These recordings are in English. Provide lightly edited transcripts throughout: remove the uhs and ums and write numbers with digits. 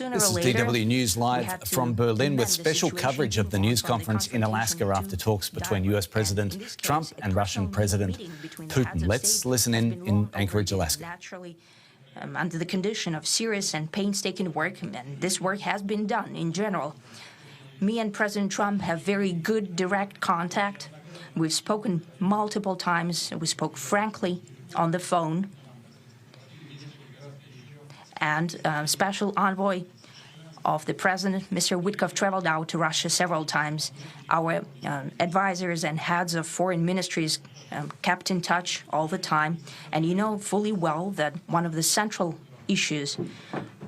sooner This or is later, DW News Live from Berlin with special coverage of the news conference in Alaska after talks between US President Trump and Russian President Putin. Let's listen in Anchorage, Alaska. Naturally, under the condition of serious and painstaking work, and this work has been done in general. Me and President Trump have very good direct contact. We've spoken multiple times. We spoke frankly on the phone. And special envoy of the president, Mr. Witkoff, traveled out to Russia several times. Our advisors and heads of foreign ministries kept in touch all the time. And you know fully well that one of the central issues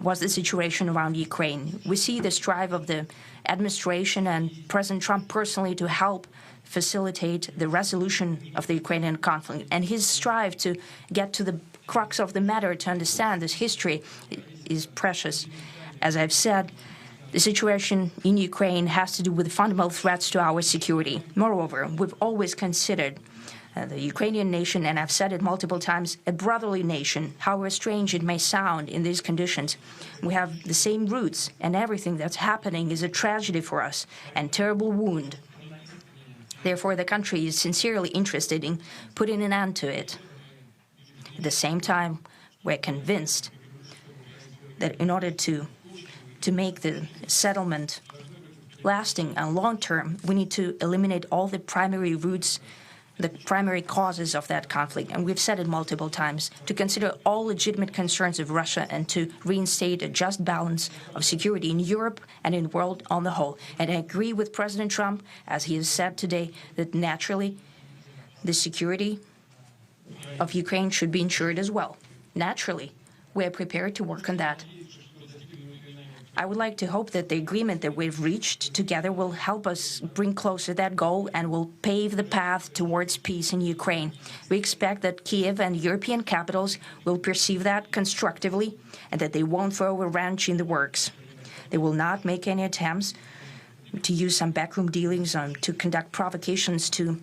was the situation around Ukraine. We see the strive of the administration and President Trump personally to help facilitate the resolution of the Ukrainian conflict. And his strive to get to the crux of the matter, to understand this history, is precious. As I've said, the situation in Ukraine has to do with fundamental threats to our security. Moreover, we've always considered the Ukrainian nation, and I've said it multiple times, a brotherly nation, however strange it may sound in these conditions. We have the same roots, and everything that's happening is a tragedy for us and terrible wound. Therefore, the country is sincerely interested in putting an end to it. At the same time, we're convinced that in order to make the settlement lasting and long-term, we need to eliminate all the primary roots, the primary causes of that conflict. And we've said it multiple times, to consider all legitimate concerns of Russia and to reinstate a just balance of security in Europe and in the world on the whole. And I agree with President Trump, as he has said today, that naturally the security of Ukraine should be ensured as well. Naturally, we are prepared to work on that. I would like to hope that the agreement that we've reached together will help us bring closer that goal and will pave the path towards peace in Ukraine. We expect that Kyiv and European capitals will perceive that constructively and that they won't throw a wrench in the works. They will not make any attempts to use some backroom dealings to conduct provocations to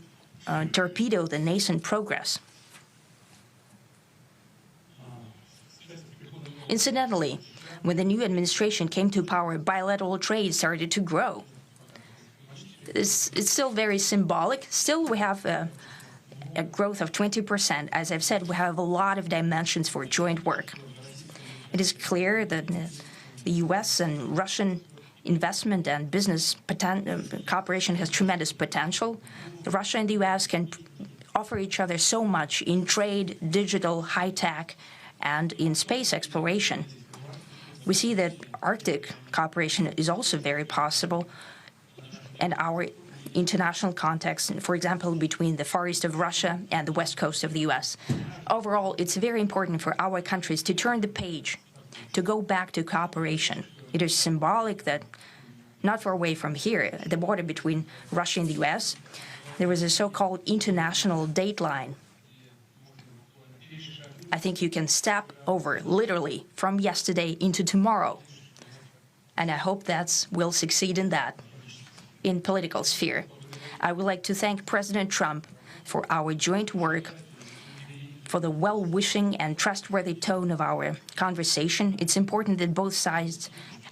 torpedo the nascent progress. Incidentally, when the new administration came to power, bilateral trade started to grow. It's still very symbolic. Still, we have a growth of 20%. As I've said, we have a lot of dimensions for joint work. It is clear that the U.S. and Russian investment and business cooperation has tremendous potential. Russia and the U.S. can offer each other so much in trade, digital, high-tech, and in space exploration. We see that Arctic cooperation is also very possible, and our international context, for example, between the Far East of Russia and the West Coast of the U.S. Overall, it's very important for our countries to turn the page, to go back to cooperation. It is symbolic that not far away from here, at the border between Russia and the U.S., there was a so-called international date line. I think you can step over, literally, from yesterday into tomorrow. And I hope that we'll succeed in that, in political sphere. I would like to thank President Trump for our joint work, for the well-wishing and trustworthy tone of our conversation. It's important that both sides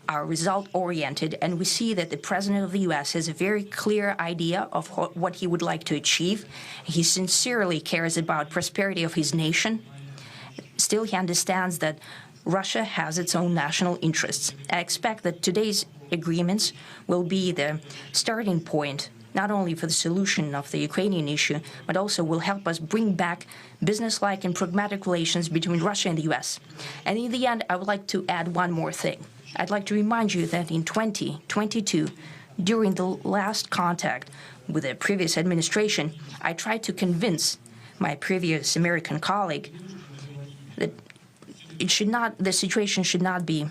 are result-oriented, and we see that the President of the U.S. has a very clear idea of what he would like to achieve. He sincerely cares about prosperity of his nation. Still, he understands that Russia has its own national interests. I expect that today's agreements will be the starting point, not only for the solution of the Ukrainian issue, but also will help us bring back business-like and pragmatic relations between Russia and the U.S. And in the end, I would like to add one more thing. I'd like to remind you that in 2022, during the last contact with the previous administration, I tried to convince my previous American colleague that the situation should not be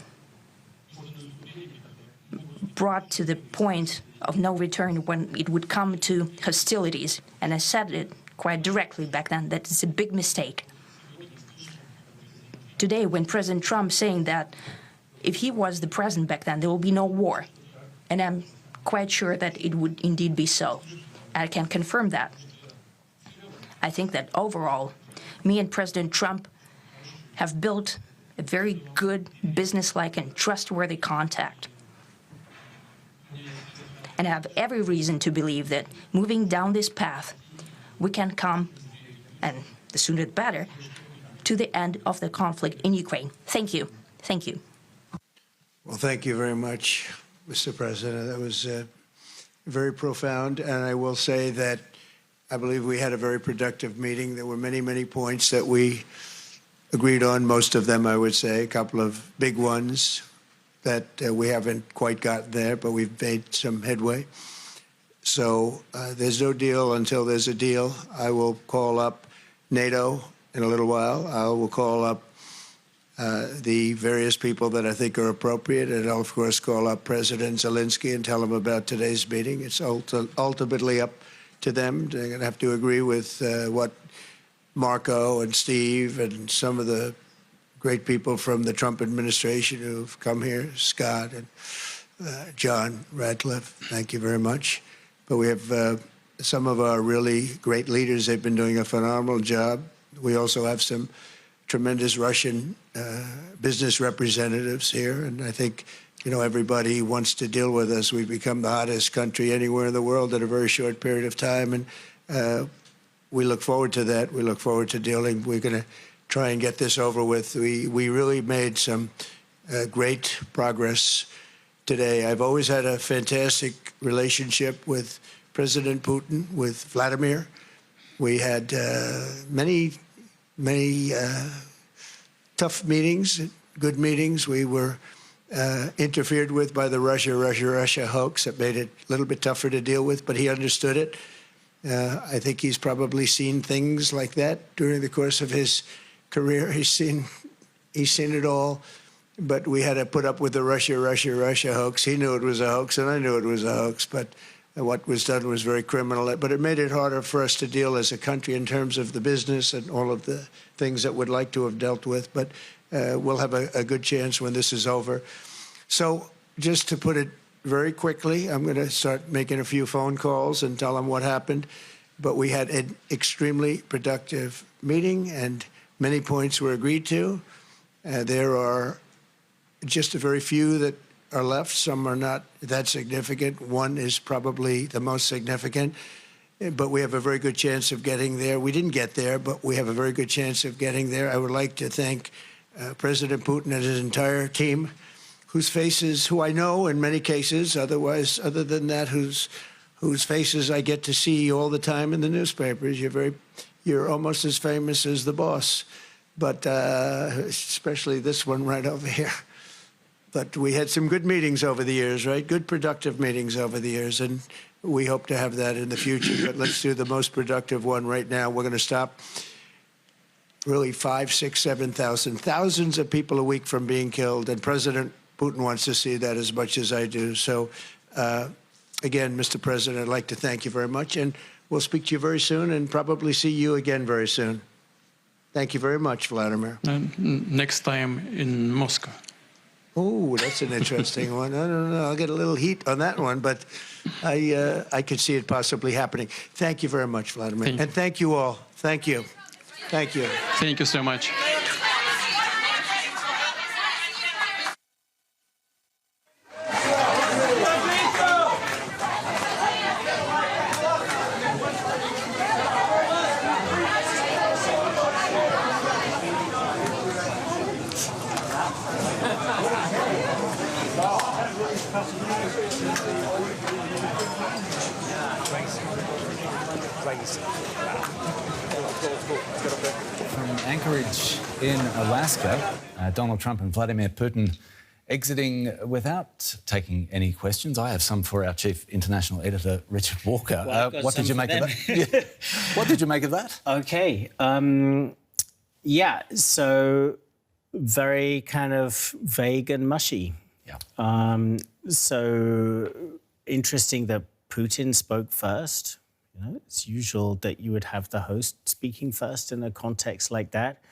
brought to the point of no return when it would come to hostilities. And I said it quite directly back then, that it's a big mistake. Today, when President Trump saying that if he was the president back then, there will be no war. And I'm quite sure that it would indeed be so. I can confirm that. I think that overall, me and President Trump have built a very good, businesslike, and trustworthy contact. And I have every reason to believe that moving down this path, we can come, and the sooner the better, to the end of the conflict in Ukraine. Thank you. Thank you. Well, thank you very much, Mr. President. That was very profound. And I will say that I believe we had a very productive meeting. There were many, many points that we agreed on, most of them, I would say, a couple of big ones that we haven't quite gotten there, but we've made some headway. So there's no deal until there's a deal. I will call up NATO in a little while. I will call up the various people that I think are appropriate, and I'll, of course, call up President Zelensky and tell him about today's meeting. It's ultimately up to them. They're going to have to agree with what Marco and Steve and some of the great people from the Trump administration who've come here, Scott and John Radcliffe, thank you very much. But we have some of our really great leaders. They've been doing a phenomenal job. We also have some tremendous Russian business representatives here, and I think, you know, everybody wants to deal with us. We've become the hottest country anywhere in the world in a very short period of time, and we look forward to that. We look forward to dealing. We're going to try and get this over with. We really made some great progress today. I've always had a fantastic relationship with President Putin, with Vladimir. We had many tough meetings, good meetings. We were interfered with by the Russia hoax. That made it a little bit tougher to deal with, but he understood it. I think he's probably seen things like that during the course of his career. He's seen it all, but we had to put up with the Russia hoax. He knew it was a hoax, and I knew it was a hoax, but what was done was very criminal. But it made it harder for us to deal as a country in terms of the business and all of the things that we'd like to have dealt with. But we'll have a good chance when this is over. So just to put it very quickly, I'm going to start making a few phone calls and tell them what happened. But we had an extremely productive meeting, and many points were agreed to. There are just a very few that are left. Some are not that significant. One is probably the most significant, but we have a very good chance of getting there. We didn't get there, but we have a very good chance of getting there. I would like to thank President Putin and his entire team, whose faces, who I know in many cases, other than that, whose faces I get to see all the time in the newspapers. You're almost as famous as the boss, but especially this one right over here. But we had some good meetings over the years, right? Good, productive meetings over the years, and we hope to have that in the future. But let's do the most productive one right now. We're going to stop really 5, 6, 7,000, thousands of people a week from being killed, and President Putin wants to see that as much as I do. So, again, Mr. President, I'd like to thank you very much, and we'll speak to you very soon and probably see you again very soon. Thank you very much, Vladimir. Next time in Moscow. Oh, that's an interesting one. I don't know. I'll get a little heat on that one, but I could see it possibly happening. Thank you very much, Vladimir. And thank you all. Thank you. Thank you. Thank you so much. From Anchorage in Alaska, Donald Trump and Vladimir Putin exiting without taking any questions. I have some for our chief international editor, Richard Walker. What did you make of that? What did you make of that? Okay. Yeah, so very kind of vague and mushy. Yeah. So interesting that Putin spoke first. You know, it's usual that you would have the host speaking first in a context like that.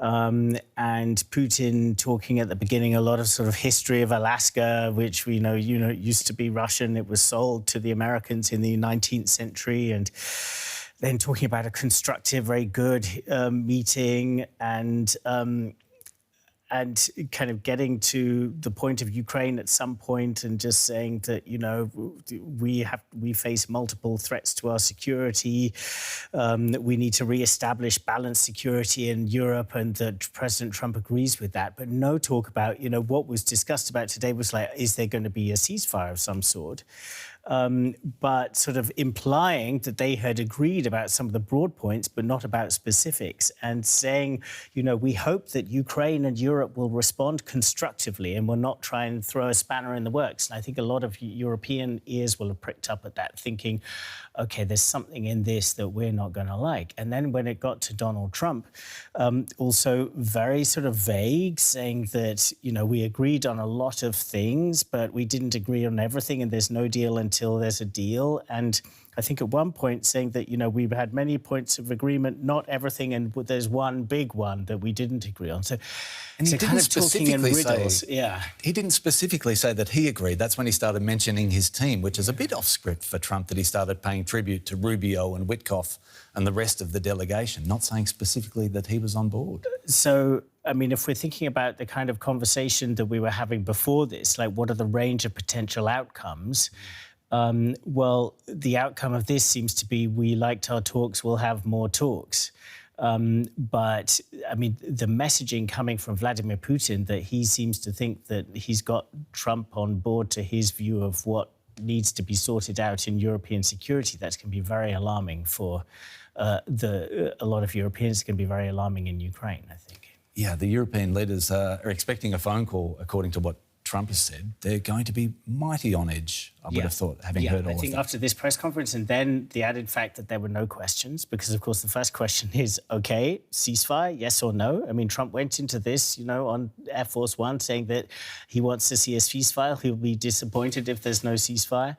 And Putin talking at the beginning a lot of sort of history of Alaska, which we know, used to be Russian. It was sold to the Americans in the 19th century. And then talking about a constructive, very good meeting. And and kind of getting to the point of Ukraine at some point and just saying that, we face multiple threats to our security, that we need to reestablish balanced security in Europe, and that President Trump agrees with that. But no talk about, what was discussed about today was like, is there going to be a ceasefire of some sort? But sort of implying that they had agreed about some of the broad points, but not about specifics, and saying, we hope that Ukraine and Europe will respond constructively and will not try and throw a spanner in the works. And I think a lot of European ears will have pricked up at that, thinking, OK, there's something in this that we're not going to like. And then when it got to Donald Trump, also very sort of vague, saying that, we agreed on a lot of things, but we didn't agree on everything, and there's no deal until there's a deal. And I think at one point saying that, we've had many points of agreement, not everything, and there's one big one that we didn't agree on. So, and he didn't kind of talking in riddles. He didn't specifically say that he agreed. That's when he started mentioning his team, which is a bit off script for Trump, that he started paying tribute to Rubio and Witkoff and the rest of the delegation, not saying specifically that he was on board. So, I mean, if we're thinking about the kind of conversation that we were having before this, like what are the range of potential outcomes? Well, the outcome of this seems to be we liked our talks, we'll have more talks. But, I mean, the messaging coming from Vladimir Putin that he seems to think that he's got Trump on board to his view of what needs to be sorted out in European security, that can be very alarming for a lot of Europeans. It can be very alarming in Ukraine, I think. Yeah, the European leaders are expecting a phone call, according to what Trump has said. They're going to be mighty on edge, I would have thought, having heard all of that. I think after this press conference, and then the added fact that there were no questions, because, of course, the first question is, OK, ceasefire, yes or no? I mean, Trump went into this, on Air Force One saying that he wants to see a ceasefire. He'll be disappointed if there's no ceasefire.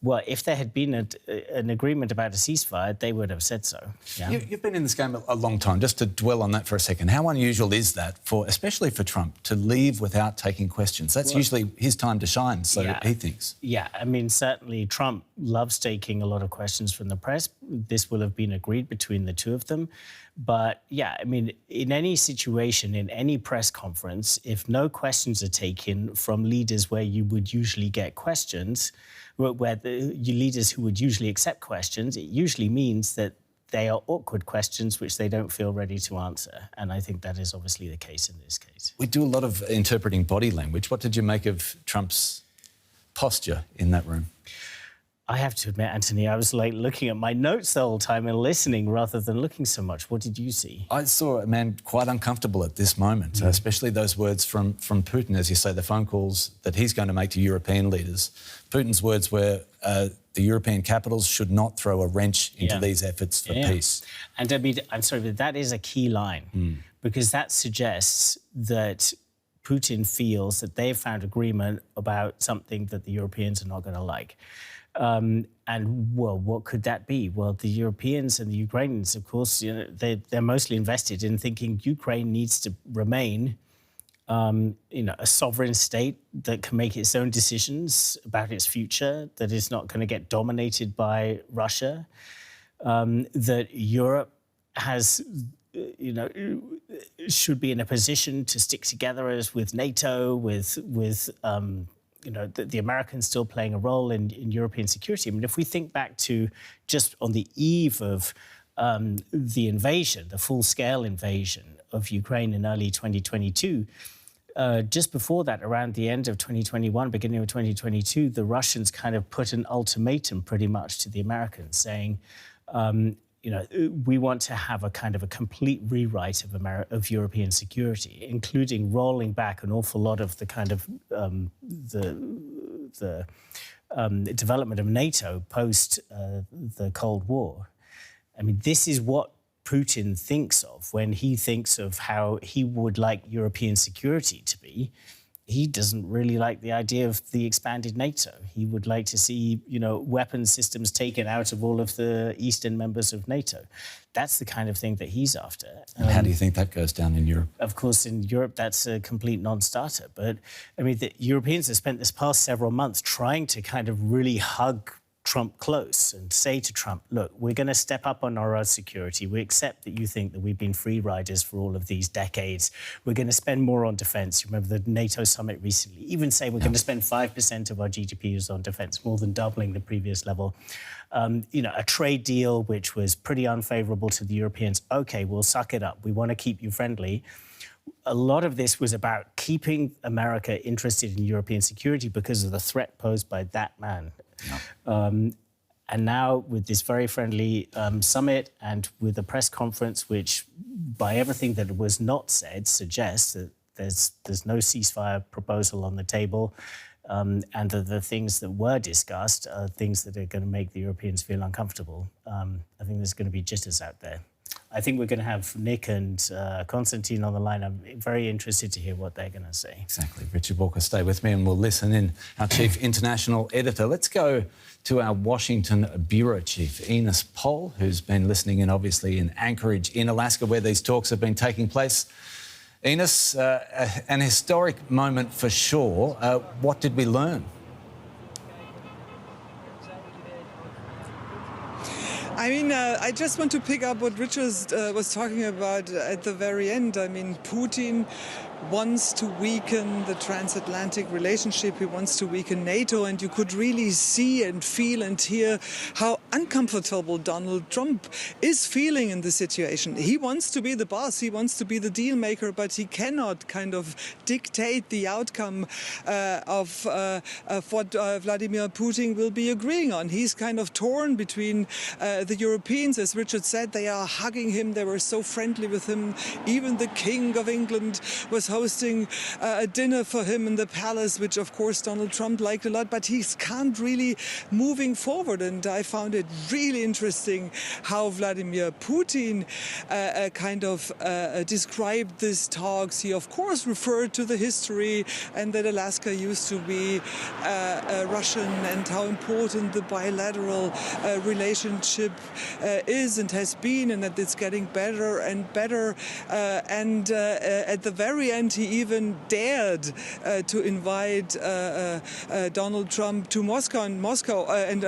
Well, if there had been an agreement about a ceasefire, they would have said so. Yeah? You've been in this game a long time. Just to dwell on that for a second, how unusual is that, especially for Trump, to leave without taking questions? That's usually his time to shine, so he thinks. Yeah, I mean, certainly Trump loves taking a lot of questions from the press. This will have been agreed between the two of them. But, yeah, I mean, in any situation, in any press conference, if no questions are taken from leaders where you would usually get questions, where the leaders who would usually accept questions, it usually means that they are awkward questions which they don't feel ready to answer. And I think that is obviously the case in this case. We do a lot of interpreting body language. What did you make of Trump's posture in that room? I have to admit, Anthony, I was like looking at my notes the whole time and listening rather than looking so much. What did you see? I saw a man quite uncomfortable at this moment, especially those words from Putin, as you say, the phone calls that he's going to make to European leaders. Putin's words were the European capitals should not throw a wrench into these efforts for peace. And I mean, I'm sorry, but that is a key line because that suggests that Putin feels that they've found agreement about something that the Europeans are not going to like. And, well, what could that be? Well, the Europeans and the Ukrainians, of course, they're mostly invested in thinking Ukraine needs to remain, a sovereign state that can make its own decisions about its future, that is not going to get dominated by Russia, that Europe has, should be in a position to stick together as with NATO, with the Americans still playing a role in European security. I mean, if we think back to just on the eve of the invasion, the full-scale invasion of Ukraine in early 2022, just before that, around the end of 2021, beginning of 2022, the Russians kind of put an ultimatum pretty much to the Americans saying, we want to have a kind of a complete rewrite of European security, including rolling back an awful lot of the kind of the development of NATO post the Cold War. I mean, this is what Putin thinks of when he thinks of how he would like European security to be. He doesn't really like the idea of the expanded NATO. He would like to see, weapons systems taken out of all of the eastern members of NATO. That's the kind of thing that he's after. And how do you think that goes down in Europe? Of course, in Europe, that's a complete non-starter. But, I mean, the Europeans have spent this past several months trying to kind of really hug Trump close and say to Trump, look, we're going to step up on our own security. We accept that you think that we've been free riders for all of these decades. We're going to spend more on defence. You remember the NATO summit recently even say we're going to spend 5% of our GDP on defence, more than doubling the previous level. A trade deal which was pretty unfavourable to the Europeans. OK, we'll suck it up. We want to keep you friendly. A lot of this was about keeping America interested in European security because of the threat posed by that man. Yeah. And now with this very friendly summit and with a press conference which, by everything that was not said, suggests that there's no ceasefire proposal on the table, and that the things that were discussed are things that are going to make the Europeans feel uncomfortable. I think there's going to be jitters out there. I think we're going to have Nick and Konstantin on the line. I'm very interested to hear what they're going to say. Exactly. Richard Walker, stay with me and we'll listen in. Our chief international editor. Let's go to our Washington bureau chief, Ines Pohl, who's been listening in, obviously, in Anchorage in Alaska, where these talks have been taking place. Ines, an historic moment for sure. What did we learn? I mean, I just want to pick up what Richard was talking about at the very end. I mean, Putin wants to weaken the transatlantic relationship. He wants to weaken NATO. And you could really see and feel and hear how uncomfortable Donald Trump is feeling in this situation. He wants to be the boss. He wants to be the deal maker, but he cannot kind of dictate the outcome of what Vladimir Putin will be agreeing on. He's kind of torn between the Europeans. As Richard said, they are hugging him. They were so friendly with him. Even the King of England was hosting a dinner for him in the palace, which of course Donald Trump liked a lot, but he can't really moving forward. And I found it really interesting how Vladimir Putin kind of described these talks. He of course referred to the history and that Alaska used to be Russian and how important the bilateral relationship is and has been, and that it's getting better and better. And at the very end, he even dared to invite Donald Trump to Moscow, and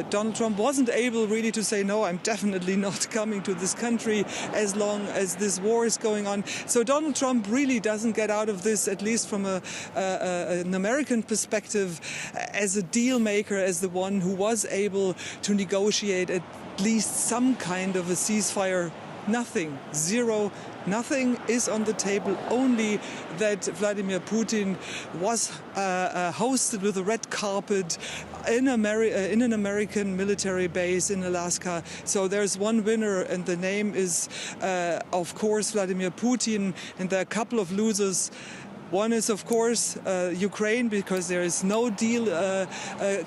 Donald Trump wasn't able really to say, no, I'm definitely not coming to this country as long as this war is going on. So Donald Trump really doesn't get out of this, at least from an American perspective, as a deal maker, as the one who was able to negotiate at least some kind of a ceasefire. Nothing, zero, nothing is on the table, only that Vladimir Putin was hosted with a red carpet in an American military base in Alaska. So there's one winner, and the name is, of course, Vladimir Putin, and there are a couple of losers. One is, of course, Ukraine, because there is no deal,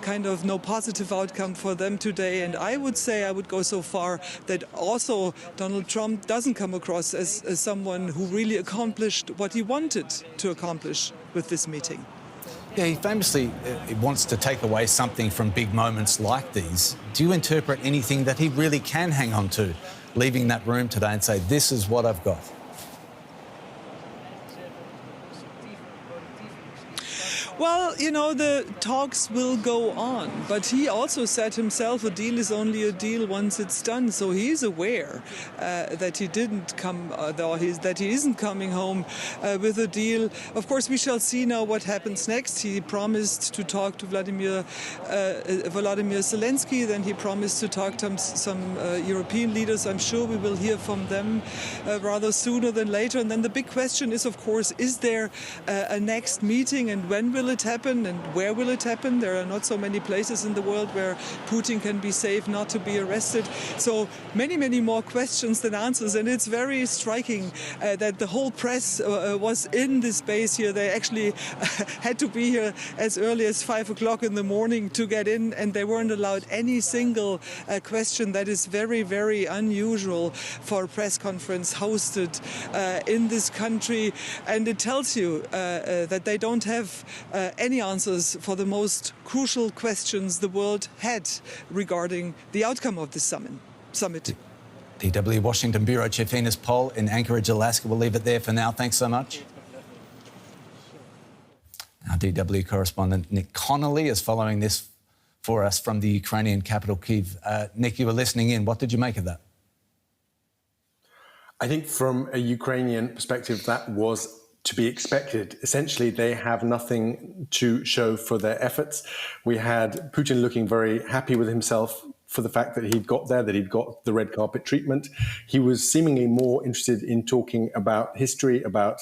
kind of no positive outcome for them today. And I would say, I would go so far that also Donald Trump doesn't come across as someone who really accomplished what he wanted to accomplish with this meeting. Yeah, he famously wants to take away something from big moments like these. Do you interpret anything that he really can hang on to, leaving that room today and say, this is what I've got? Well, you know, the talks will go on, but he also said himself a deal is only a deal once it's done. So he's aware that he didn't come, that he isn't coming home with a deal. Of course, we shall see now what happens next. He promised to talk to Vladimir Zelensky. Then he promised to talk to some European leaders. I'm sure we will hear from them rather sooner than later. And then the big question is, of course, is there a next meeting, and when will it happen and where will it happen? There are not so many places in the world where Putin can be safe not to be arrested. So many, many more questions than answers. And it's very striking that the whole press was in this base here. They actually had to be here as early as 5 o'clock in the morning to get in, and they weren't allowed any single question. That is very, very unusual for a press conference hosted in this country. And it tells you that they don't have any answers for the most crucial questions the world had regarding the outcome of this summit. DW Washington Bureau Chief Ines Pohl in Anchorage, Alaska. We'll leave it there for now. Thanks so much. Our DW correspondent Nick Connolly is following this for us from the Ukrainian capital, Kyiv. Nick, you were listening in. What did you make of that? I think from a Ukrainian perspective, that was to be expected. Essentially, they have nothing to show for their efforts. We had Putin looking very happy with himself for the fact that he'd got there, that he'd got the red carpet treatment. He was seemingly more interested in talking about history, about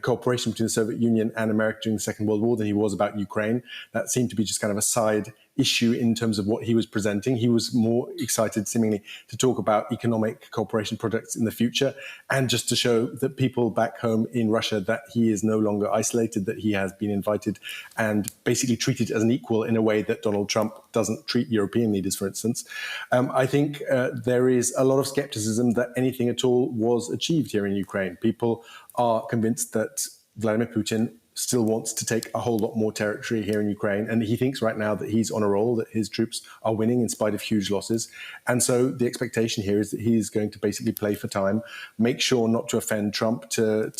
cooperation between the Soviet Union and America during the Second World War than he was about Ukraine. That seemed to be just kind of a side issue in terms of what he was presenting. He was more excited, seemingly, to talk about economic cooperation projects in the future and just to show that people back home in Russia that he is no longer isolated, that he has been invited and basically treated as an equal in a way that Donald Trump doesn't treat European leaders, for instance. I think there is a lot of skepticism that anything at all was achieved here in Ukraine. People are convinced that Vladimir Putin still wants to take a whole lot more territory here in Ukraine. And he thinks right now that he's on a roll, that his troops are winning in spite of huge losses. And so the expectation here is that he's going to basically play for time, make sure not to offend Trump, to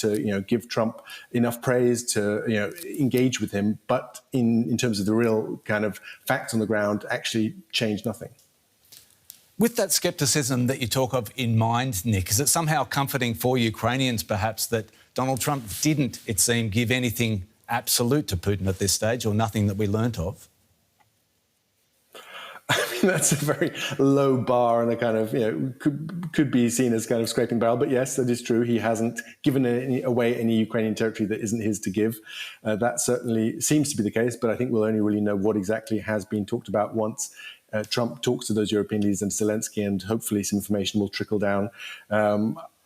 give Trump enough praise, to engage with him, but in terms of the real kind of facts on the ground, actually change nothing. With that scepticism that you talk of in mind, Nick, is it somehow comforting for Ukrainians, perhaps, that Donald Trump didn't, it seemed, give anything absolute to Putin at this stage, or nothing that we learnt of? I mean, that's a very low bar and a kind of, could be seen as kind of scraping barrel. But yes, that is true. He hasn't given away any Ukrainian territory that isn't his to give. That certainly seems to be the case. But I think we'll only really know what exactly has been talked about once Trump talks to those European leaders and Zelensky, and hopefully some information will trickle down.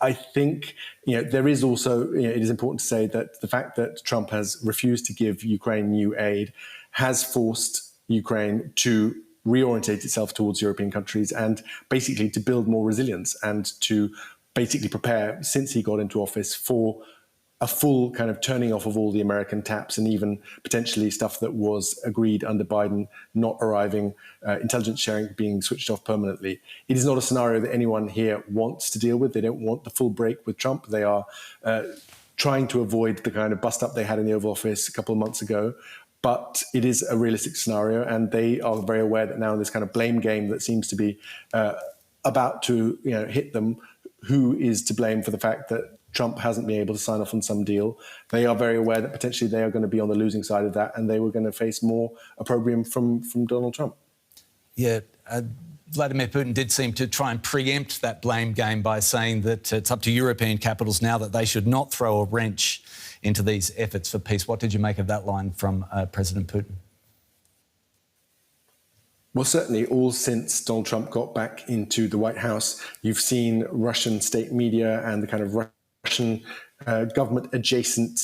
I think there is also, it is important to say that the fact that Trump has refused to give Ukraine new aid has forced Ukraine to reorientate itself towards European countries and basically to build more resilience and to basically prepare, since he got into office, for a full kind of turning off of all the American taps and even potentially stuff that was agreed under Biden not arriving, intelligence sharing being switched off permanently. It is not a scenario that anyone here wants to deal with. They don't want the full break with Trump. They are trying to avoid the kind of bust-up they had in the Oval Office a couple of months ago. But it is a realistic scenario, and they are very aware that now in this kind of blame game that seems to be about to hit them, who is to blame for the fact that Trump hasn't been able to sign off on some deal. They are very aware that potentially they are going to be on the losing side of that, and they were going to face more opprobrium from Donald Trump. Yeah, Vladimir Putin did seem to try and preempt that blame game by saying that it's up to European capitals now that they should not throw a wrench into these efforts for peace. What did you make of that line from President Putin? Well, certainly all since Donald Trump got back into the White House, you've seen Russian state media and the kind of Russian government-adjacent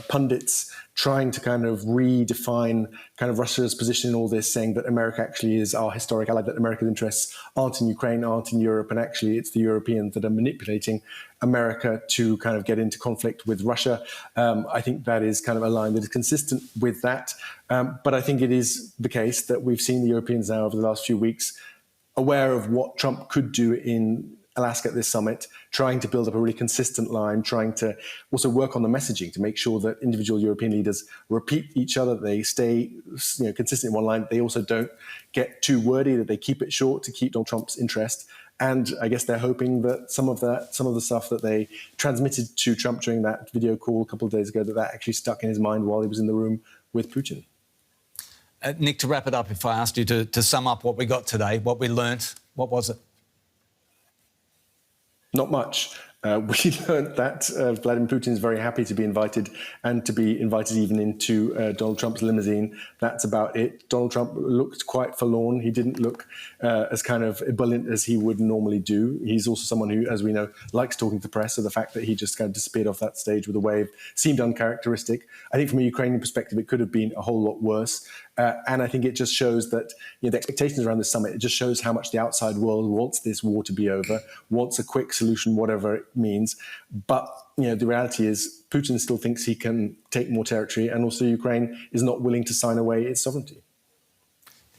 pundits trying to kind of redefine kind of Russia's position in all this, saying that America actually is our historic ally, that America's interests aren't in Ukraine, aren't in Europe, and actually it's the Europeans that are manipulating America to kind of get into conflict with Russia. I think that is kind of a line that is consistent with that. But I think it is the case that we've seen the Europeans now over the last few weeks aware of what Trump could do in Alaska at this summit, trying to build up a really consistent line, trying to also work on the messaging to make sure that individual European leaders repeat each other, they stay consistent in one line, they also don't get too wordy, that they keep it short to keep Donald Trump's interest. And I guess they're hoping that some of the stuff that they transmitted to Trump during that video call a couple of days ago, that actually stuck in his mind while he was in the room with Putin. Nick, to wrap it up, if I asked you to sum up what we got today, what we learnt, what was it? Not much. We learned that Vladimir Putin is very happy to be invited and to be invited even into Donald Trump's limousine. That's about it. Donald Trump looked quite forlorn. He didn't look as kind of ebullient as he would normally do. He's also someone who, as we know, likes talking to the press. So the fact that he just kind of disappeared off that stage with a wave seemed uncharacteristic. I think from a Ukrainian perspective, it could have been a whole lot worse. And I think it just shows that the expectations around this summit, it just shows how much the outside world wants this war to be over, wants a quick solution, whatever it means. But the reality is Putin still thinks he can take more territory, and also Ukraine is not willing to sign away its sovereignty.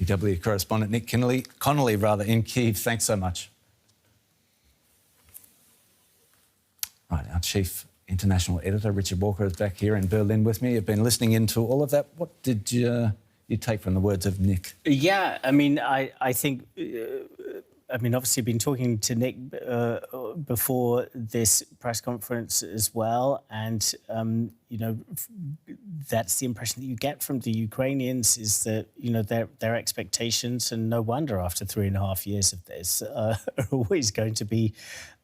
DW correspondent Nick Connolly in Kyiv. Thanks so much. Right, our chief international editor, Richard Walker, is back here in Berlin with me. You've been listening into all of that. What did you you take from the words of Nick? Yeah, I mean, I think, obviously been talking to Nick before this press conference as well. And, that's the impression that you get from the Ukrainians is that, their expectations, and no wonder after 3.5 years of this, are always going to be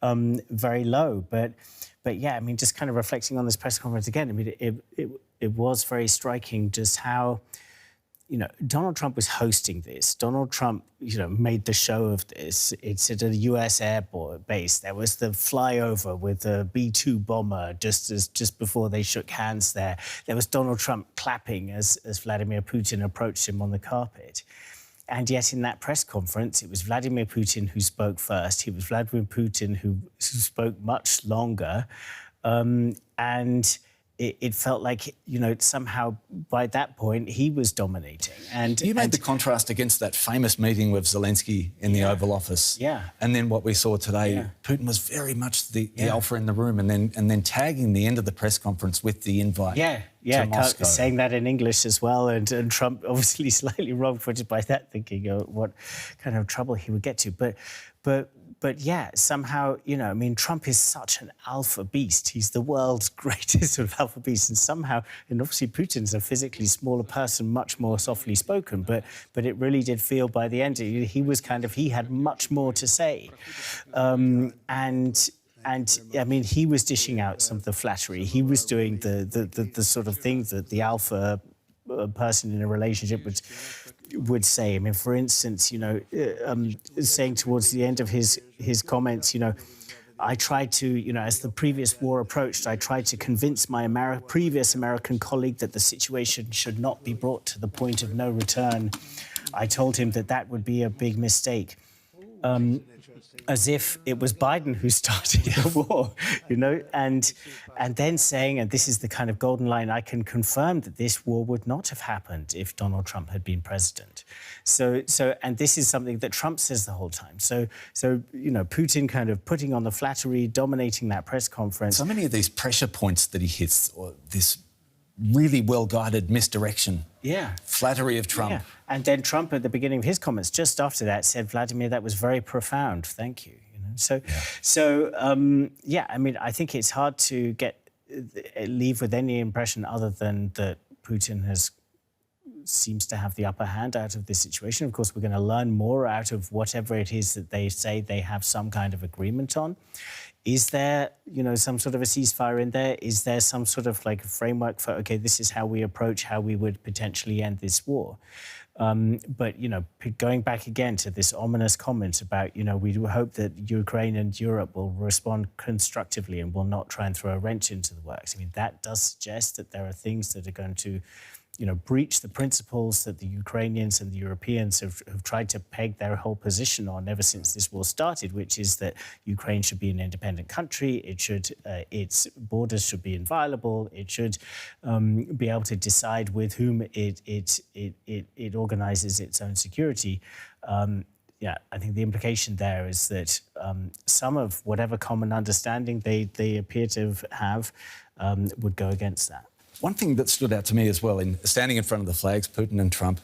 very low. But yeah, I mean, just kind of reflecting on this press conference again, I mean, it was very striking just how, Donald Trump was hosting this. Donald Trump, made the show of this. It's at a U.S. air base. There was the flyover with the B-2 bomber just before they shook hands there. There was Donald Trump clapping as Vladimir Putin approached him on the carpet. And yet in that press conference, it was Vladimir Putin who spoke first. It was Vladimir Putin who spoke much longer. And it felt like, somehow by that point he was dominating. And you made the contrast against that famous meeting with Zelensky in the Oval Office. Yeah. And then what we saw today, Putin was very much the alpha in the room, and then tagging the end of the press conference with the invite to Moscow. Saying that in English as well, and Trump obviously slightly wrong-footed by that, thinking what kind of trouble he would get to. But yeah, somehow, Trump is such an alpha beast. He's the world's greatest sort of alpha beast. And somehow, and obviously Putin's a physically smaller person, much more softly spoken, but it really did feel by the end, he had much more to say. And I mean, he was dishing out some of the flattery. He was doing the sort of thing that the alpha person in a relationship would say. I mean, for instance, saying towards the end of his comments, I tried to, as the previous war approached, I tried to convince my previous American colleague that the situation should not be brought to the point of no return. I told him that would be a big mistake. As if it was Biden who started the war, and then saying, and this is the kind of golden line, I can confirm that this war would not have happened if Donald Trump had been president. So, and this is something that Trump says the whole time. So, Putin kind of putting on the flattery, dominating that press conference. So many of these pressure points that he hits, or this really well-guided misdirection. Yeah. Flattery of Trump. Yeah. And then Trump, at the beginning of his comments, just after that, said, Vladimir, that was very profound. Thank you. I mean, I think it's hard to leave with any impression other than that Putin seems to have the upper hand out of this situation. Of course, we're going to learn more out of whatever it is that they say they have some kind of agreement on. Is there, some sort of a ceasefire in there? Is there some sort of like a framework for, okay, this is how we approach how we would potentially end this war? But, going back again to this ominous comment about, we hope that Ukraine and Europe will respond constructively and will not try and throw a wrench into the works. I mean, that does suggest that there are things that are going to breach the principles that the Ukrainians and the Europeans have tried to peg their whole position on ever since this war started, which is that Ukraine should be an independent country. It should, its borders should be inviolable. It should be able to decide with whom it organizes its own security. I think the implication there is that some of whatever common understanding they appear to have would go against that. One thing that stood out to me as well, in standing in front of the flags, Putin and Trump,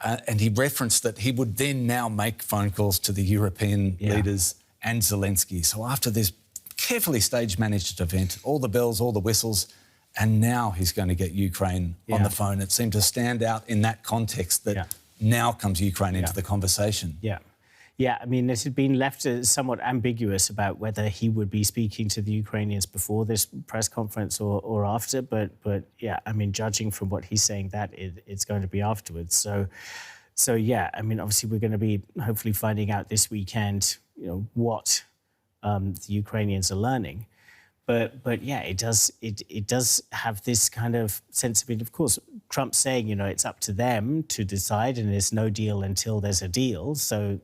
and he referenced that he would then now make phone calls to the European leaders and Zelensky. So after this carefully staged-managed event, all the bells, all the whistles, and now he's going to get Ukraine on the phone. It seemed to stand out in that context that now comes Ukraine into the conversation. Yeah, I mean, it had been left somewhat ambiguous about whether he would be speaking to the Ukrainians before this press conference or after. But yeah, I mean, judging from what he's saying, it's going to be afterwards. So yeah, I mean, obviously we're going to be hopefully finding out this weekend, what the Ukrainians are learning. But yeah, it does have this kind of sense of it. Of course, Trump saying, it's up to them to decide and there's no deal until there's a deal. So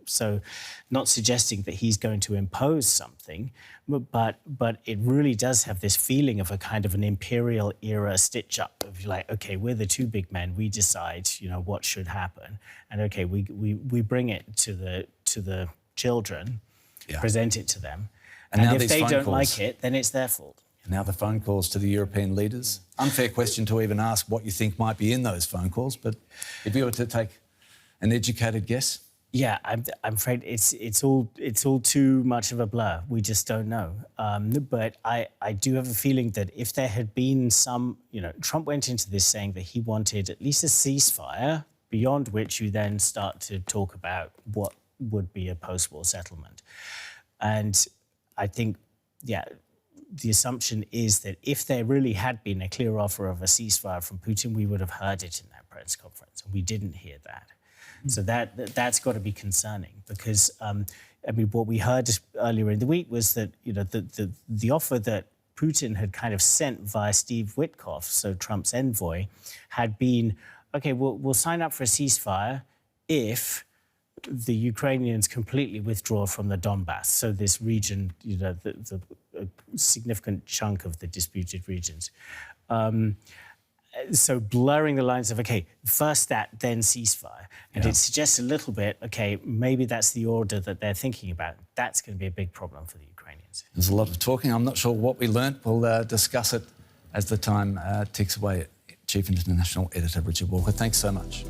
not suggesting that he's going to impose something, but it really does have this feeling of a kind of an imperial era stitch up of like, okay, we're the two big men, we decide, what should happen. And okay, we bring it to the children, present it to them. And if they don't like it, then it's their fault. Now the phone calls to the European leaders. Unfair question to even ask what you think might be in those phone calls, but if you were to take an educated guess? Yeah, I'm afraid it's all too much of a blur. We just don't know. But I do have a feeling that if there had been some, Trump went into this saying that he wanted at least a ceasefire, beyond which you then start to talk about what would be a post-war settlement. And I think, the assumption is that if there really had been a clear offer of a ceasefire from Putin, we would have heard it in that press conference, and we didn't hear that. So that's got to be concerning because, what we heard earlier in the week was that, the offer that Putin had kind of sent via Steve Witkoff, so Trump's envoy, had been, OK, we'll sign up for a ceasefire if the Ukrainians completely withdraw from the Donbass. So this region, a significant chunk of the disputed regions. So blurring the lines of, OK, first that, then ceasefire. And it suggests a little bit, OK, maybe that's the order that they're thinking about. That's going to be a big problem for the Ukrainians. There's a lot of talking. I'm not sure what we learnt. We'll discuss it as the time ticks away. Chief International Editor Richard Walker, thanks so much.